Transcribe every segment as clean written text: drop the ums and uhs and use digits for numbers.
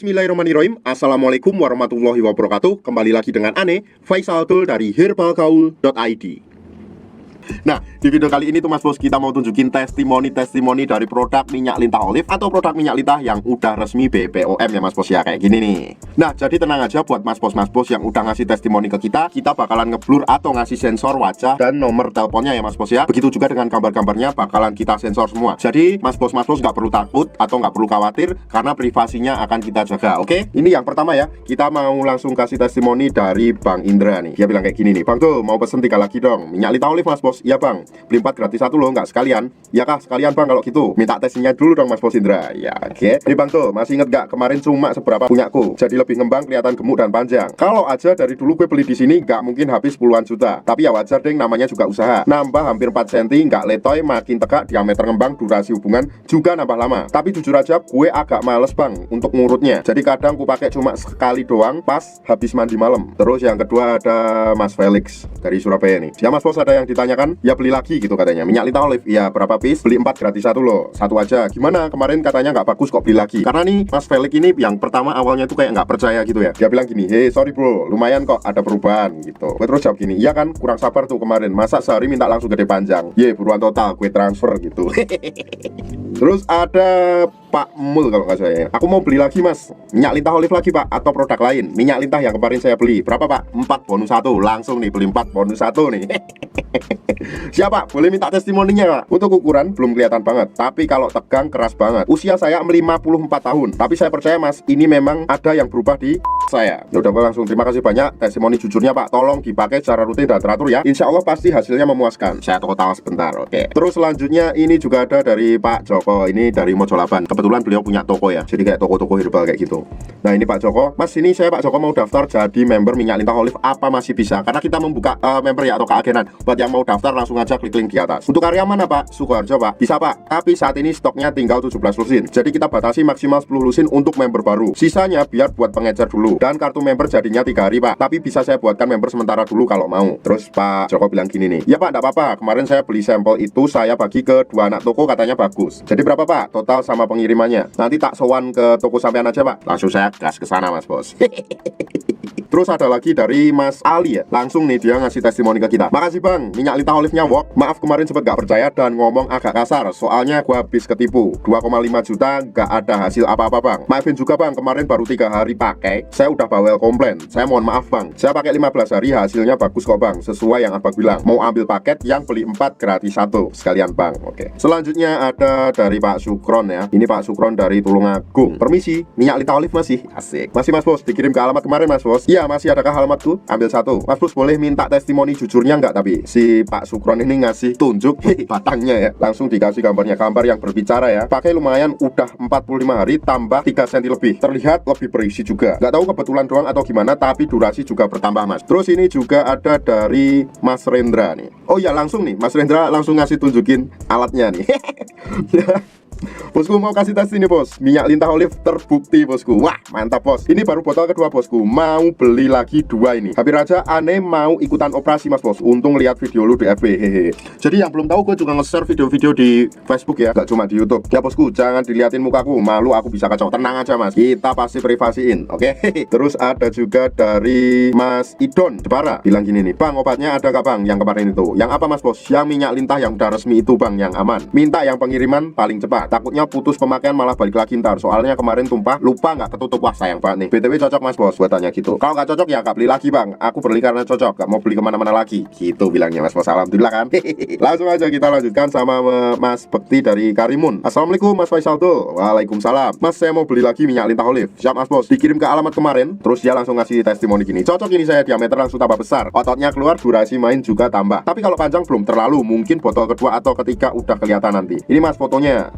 Bismillahirrahmanirrahim. Assalamualaikum warahmatullahi wabarakatuh. Kembali lagi dengan Ane, Faisal Tul dari herbalgaul.id. Nah, di video kali ini tuh Mas Bos, kita mau tunjukin testimoni dari produk minyak lintah olive atau produk minyak lintah yang udah resmi BPOM ya Mas Bos ya, kayak gini nih. Nah, jadi tenang aja buat Mas Bos yang udah ngasih testimoni ke kita bakalan ngeblur atau ngasih sensor wajah dan nomor teleponnya ya Mas Bos ya. Begitu juga dengan gambar-gambarnya bakalan kita sensor semua. Jadi Mas Bos nggak perlu takut atau nggak perlu khawatir karena privasinya akan kita jaga. Oke? Ini yang pertama ya. Kita mau langsung kasih testimoni dari Bang Indra nih. Dia bilang kayak gini nih, "Bang tuh mau pesen 3 lagi dong minyak lintah olive Mas Bos." "Iya Bang, beli 4 gratis 1 loh, nggak sekalian?" "Ya kah, sekalian Bang kalau gitu." "Minta tesnya dulu dong Mas Bos Indra." Ya oke. Nih Bang tuh, masih inget gak kemarin cuma seberapa punyaku? Jadi lebih ngembang, kelihatan gemuk dan panjang. Kalau aja dari dulu gue beli di sini nggak mungkin habis puluhan juta. Tapi ya wajar deh, namanya juga usaha. Nambah hampir 4 cm, nggak letoy, makin tegak, diameter ngembang, durasi hubungan juga nambah lama. Tapi jujur aja gue agak males Bang untuk ngurutnya. Jadi kadang ku pakai cuma sekali doang pas habis mandi malam. Terus yang kedua ada Mas Felix dari Surabaya nih. "Ya Mas Bos, ada yang ditanyakan, ya beli lagi gitu katanya. Minyak lintah olive, ya berapa piece? Beli 4 gratis 1 loh. Satu aja. Gimana? Kemarin katanya nggak bagus kok beli lagi." Karena nih Mas Felix ini yang pertama awalnya tuh kayak nggak percaya gitu ya. Dia bilang gini, "Hey sorry bro, lumayan kok ada perubahan gitu." Gue terus jawab gini, "Iya kan, kurang sabar tuh kemarin. Masa sehari minta langsung gede panjang? Ye buruan total, gue transfer gitu." Terus ada Pak Mul kalau nggak salah ya. "Aku mau beli lagi Mas, minyak lintah olive lagi Pak, atau produk lain. Minyak lintah yang kemarin saya beli. Berapa Pak?" "4 bonus 1. Langsung nih beli 4 bonus 1 nih." "Siapa? Boleh minta testimoninya Pak?" "Untuk ukuran belum kelihatan banget, tapi kalau tegang keras banget. Usia saya 54 tahun. Tapi saya percaya Mas, ini memang ada yang berubah di saya." Ya udah Pak, langsung terima kasih banyak testimoni jujurnya Pak. Tolong dipakai secara rutin dan teratur ya. Insya Allah pasti hasilnya memuaskan. Saya total sebentar. Oke. Terus selanjutnya ini juga ada dari Pak Joko. Ini dari Mojolaban. Kebetulan beliau punya toko ya. Jadi kayak toko-toko herbal kayak gitu. Nah ini Pak Joko, "Mas ini saya Pak Joko mau daftar jadi member minyak lintah olive, apa masih bisa?" Karena kita membuka member ya atau keagenan. Buat yang mau daftar langsung aja klik link di atas. "Untuk area mana Pak?" "Sukoharjo Pak." "Bisa Pak, tapi saat ini stoknya tinggal 17 lusin. Jadi kita batasi maksimal 10 lusin untuk member baru. Sisanya biar buat pengecer dulu. Dan kartu member jadinya 3 hari Pak. Tapi bisa saya buatkan member sementara dulu kalau mau." Terus Pak Joko bilang gini nih, "Ya Pak, enggak apa-apa. Kemarin saya beli sampel itu, saya bagi ke 2 anak toko, katanya bagus. Jadi berapa Pak total sama pengirimannya? Nanti tak sowan ke toko sampean aja Pak." Langsung saya gas ke sana Mas Bos. Terus ada lagi dari Mas Ali ya. Langsung nih dia ngasih testimoni ke kita. "Makasih Bang, minyak lintah olive-nya wok. Maaf kemarin sempet gak percaya dan ngomong agak kasar. Soalnya gua habis ketipu 2,5 juta gak ada hasil apa-apa Bang. Maafin juga Bang, kemarin baru 3 hari pakai. Saya udah bawel komplain. Saya mohon maaf Bang. Saya pakai 15 hari, hasilnya bagus kok Bang. Sesuai yang Abang bilang. Mau ambil paket yang beli 4 gratis 1 sekalian Bang." Oke. Selanjutnya ada dari Pak Sukron ya. Ini Pak Sukron dari Tulungagung. "Permisi, minyak lintah olive masih?" Asik. "Masih Mas Bos, dikirim ke alamat kemarin Mas Bos." "Iya masih, adakah alamatku?" "Ambil 1. Mas Bos boleh minta testimoni jujurnya nggak?" Tapi si Pak Sukron ini ngasih tunjuk batangnya ya. Langsung dikasih gambarnya, gambar yang berbicara ya. Pakai lumayan udah 45 hari tambah 3 cm lebih. Terlihat lebih berisi juga. Nggak tahu kebetulan doang atau gimana, tapi durasi juga bertambah Mas. Terus ini juga ada dari Mas Rendra nih. Oh ya langsung nih, Mas Rendra langsung ngasih tunjukin alatnya nih. "Bosku mau kasih tes ini Bos, minyak lintah olive terbukti Bosku." Wah mantap Bos. Ini baru botol kedua Bosku. Mau beli lagi 2 ini. Hampir aja aneh mau ikutan operasi Mas Bos. Untung lihat video lu di FB. Hehe. Jadi yang belum tahu, gue juga nge-share video-video di Facebook ya, gak cuma di YouTube. Ya Bosku, jangan diliatin mukaku, malu aku bisa kacau. Tenang aja Mas, kita pasti privasiin. Oke. Terus ada juga dari Mas Idon Jepara. Bilang gini nih, "Bang obatnya ada gak Bang yang kemarin itu?" "Yang apa Mas Bos?" "Yang minyak lintah yang udah resmi itu Bang, yang aman. Minta yang pengiriman paling cepat. Takutnya putus pemakaian malah balik lagi ntar. Soalnya kemarin tumpah, lupa nggak ketutup." Wah sayang banget nih. BTW cocok Mas Bos, buat tanya gitu. "Kalau nggak cocok ya nggak beli lagi Bang. Aku beli karena cocok, nggak mau beli kemana-mana lagi." Gitu bilangnya Mas Bos. Alhamdulillah kan. Langsung aja kita lanjutkan sama Mas Bekti dari Karimun. "Assalamualaikum Mas Faisal tuh." "Waalaikumsalam. Mas saya mau beli lagi minyak lintah olive." "Siap Mas Bos, dikirim ke alamat kemarin." Terus dia langsung ngasih testimoni gini, "Cocok ini saya, diameter langsung tambah besar, ototnya keluar, durasi main juga tambah. Tapi kalau panjang belum terlalu, mungkin botol kedua atau ketiga udah kelihatan nanti. Ini Mas fotonya."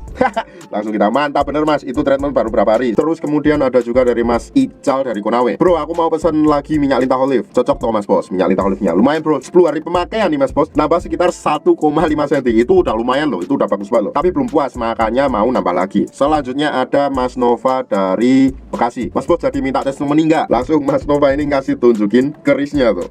Langsung kita, "Mantap bener Mas, itu treatment baru berapa hari?" Terus kemudian ada juga dari Mas Ical dari Konawe. "Bro aku mau pesen lagi minyak lintah olive." "Cocok toh Mas Bos, minyak lintah olive-nya. Lumayan bro, 10 hari pemakaian nih Mas Bos. Nambah sekitar 1,5 cm. Itu udah lumayan loh, itu udah bagus banget loh. Tapi belum puas, makanya mau nambah lagi." Selanjutnya ada Mas Nova dari Bekasi. "Mas Bos jadi minta testimoni nggak?" Langsung Mas Nova ini ngasih tunjukin kerisnya tuh.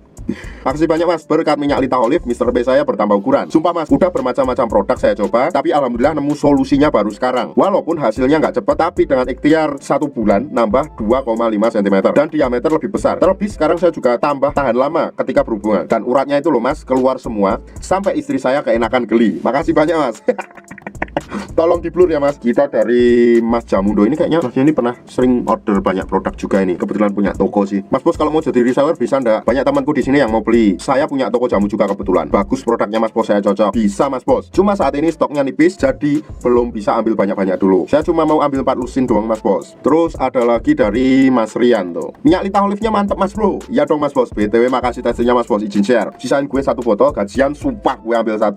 Makasih banyak mas, berkat minyak lintah olive Mr. B saya bertambah ukuran. Sumpah mas, udah bermacam-macam produk saya coba, tapi alhamdulillah nemu solusinya baru sekarang. Walaupun hasilnya nggak cepet, tapi dengan ikhtiar 1 bulan nambah 2,5 cm dan diameter lebih besar. Terlebih sekarang saya juga tambah tahan lama ketika berhubungan. Dan uratnya itu loh mas, keluar semua sampai istri saya keenakan geli. Makasih banyak mas. Tolong di blur ya mas. Kita dari Mas Jamundo ini kayaknya masnya ini pernah sering order banyak produk juga ini. Kebetulan punya toko sih. Mas bos kalau mau jadi reseller bisa ndak? Banyak temanku di sini yang mau beli. Saya punya toko jamu juga kebetulan. Bagus produknya mas bos, saya cocok. Bisa mas bos. Cuma saat ini stoknya nipis, jadi belum bisa ambil banyak-banyak dulu. Saya cuma mau ambil 4 lusin doang mas bos. Terus ada lagi dari Mas Rian tuh. Minyak lintah olive-nya mantep mas bro. Ya dong mas bos. BTW makasih tesnya mas bos, izin share. Sisain gue 1 botol, gajian sumpah gue ambil 1.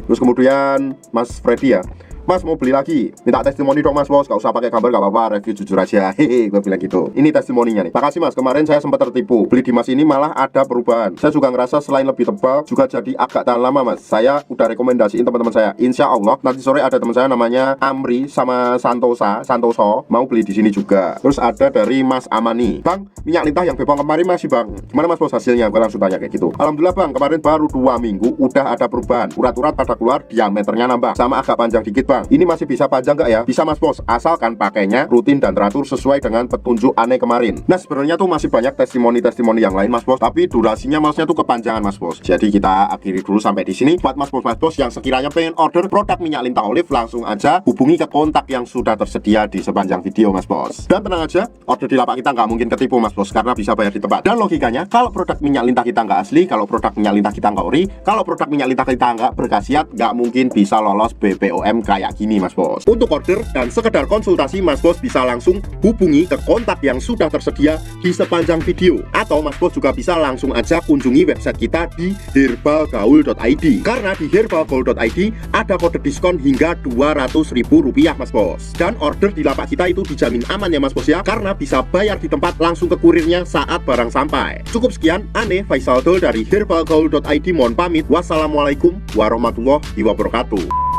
Terus kemudian Mas Freddy ya, Mas mau beli lagi, minta testimoni dong mas bos. Gak usah pakai gambar, gak apa-apa, review jujur aja. Hehe, gue bilang gitu. Ini testimoninya nih. Makasih mas, kemarin saya sempat tertipu. Beli di mas ini malah ada perubahan. Saya juga ngerasa selain lebih tebal, juga jadi agak tahan lama mas. Saya udah rekomendasiin teman-teman saya. Insya Allah nanti sore ada teman saya namanya Amri sama Santoso mau beli di sini juga. Terus ada dari Mas Amani, bang, minyak lintah yang bepong kemarin masih bang. Gimana mas bos hasilnya? Gue langsung tanya kayak gitu. Alhamdulillah bang, kemarin baru 2 minggu udah ada perubahan. Urat-urat pada keluar, diameternya nambah, sama agak panjang dikit bang. Ini masih bisa panjang nggak ya? Bisa mas bos, asalkan pakainya rutin dan teratur sesuai dengan petunjuk aneh kemarin. Nah sebenarnya tuh masih banyak testimoni-testimoni yang lain mas bos, tapi durasinya masnya tuh kepanjangan mas bos. Jadi kita akhiri dulu sampai di sini. Buat mas bos yang sekiranya pengen order produk minyak lintah olive, langsung aja hubungi ke kontak yang sudah tersedia di sepanjang video mas bos. Dan tenang aja, order di lapak kita nggak mungkin ketipu mas bos, karena bisa bayar di tempat. Dan logikanya, kalau produk minyak lintah kita nggak asli, kalau produk minyak lintah kita nggak ori, kalau produk minyak lintah kita nggak berkhasiat, nggak mungkin bisa lolos BPOM kayak gini mas bos. Untuk order dan sekedar konsultasi, mas bos bisa langsung hubungi ke kontak yang sudah tersedia di sepanjang video, atau mas bos juga bisa langsung aja kunjungi website kita di herbalgaul.id, karena di herbalgaul.id ada kode diskon hingga Rp200.000 mas bos. Dan order di lapak kita itu dijamin aman ya mas bos ya, karena bisa bayar di tempat langsung ke kurirnya saat barang sampai. Cukup sekian, Ane Faisal Dol dari herbalgaul.id mohon pamit. Wassalamualaikum warahmatullahi wabarakatuh.